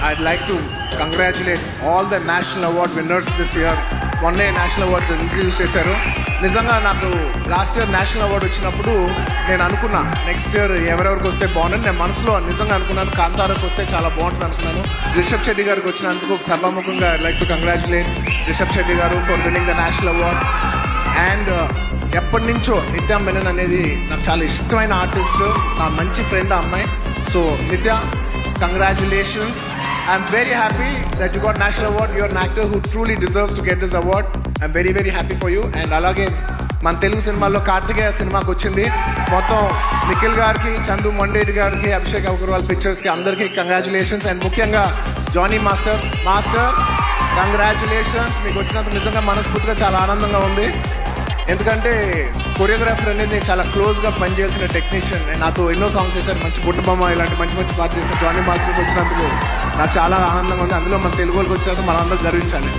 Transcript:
I'd like to congratulate all the national award winners this year. మొన్నే national awards introduce చేశారు. నిజంగా నాకు last year national award వచ్చినప్పుడు నేను అనుకున్నా నెక్స్ట్ ఇయర్ ఎవరెవరికి వస్తే బాగుందని నేను మనసులో నిజంగా అనుకున్నాను. కాంతారాకు వస్తే చాలా బాగుంటుంది అనుకున్నాను. రిషబ్ శెట్టి గారికి వచ్చినందుకు సభాముఖంగా I like to congratulate Rishab Shetty garu for winning the national award. And ఎప్పటి నుంచో నిత్య మెనన్ అనేది నాకు చాలా ఇష్టమైన ఆర్టిస్ట్, నా మంచి ఫ్రెండ్ ఆ అమ్మాయి. సో నిత్య, congratulations. I'm very happy that you got national award. You're an actor who truly deserves to get this award. I'm very very happy for you. And అలాగే మన తెలుగు సినిమాల్లో కార్తికేయ సినిమాకి వచ్చింది. మొత్తం నిఖిల్ గారికి, చందు మొండేటి గారికి, అభిషేక్ అగర్వాల్ పిక్చర్స్కి అందరికీ కంగ్రాచులేషన్స్. అండ్ ముఖ్యంగా జానీ మాస్టర్ కంగ్రాచులేషన్స్. మీకు వచ్చినందుకు నిజంగా మనస్ఫూర్తిగా చాలా ఆనందంగా ఉంది. ఎందుకంటే కొరియోగ్రాఫర్ అనేది నేను చాలా క్లోజ్గా పనిచేసిన టెక్నీషియన్. నాతో ఎన్నో సాంగ్స్ చేశారు, మంచి బుట్ట బొమ్మ ఇలాంటి మంచి మంచి పాట చేశారు. జానీ మాస్టర్కి వచ్చినందుకు నాకు చాలా ఆనందంగా ఉంది. అందులో మన తెలుగు వాళ్ళకి వచ్చినందుకు మనం అందరూ గర్వించాలి.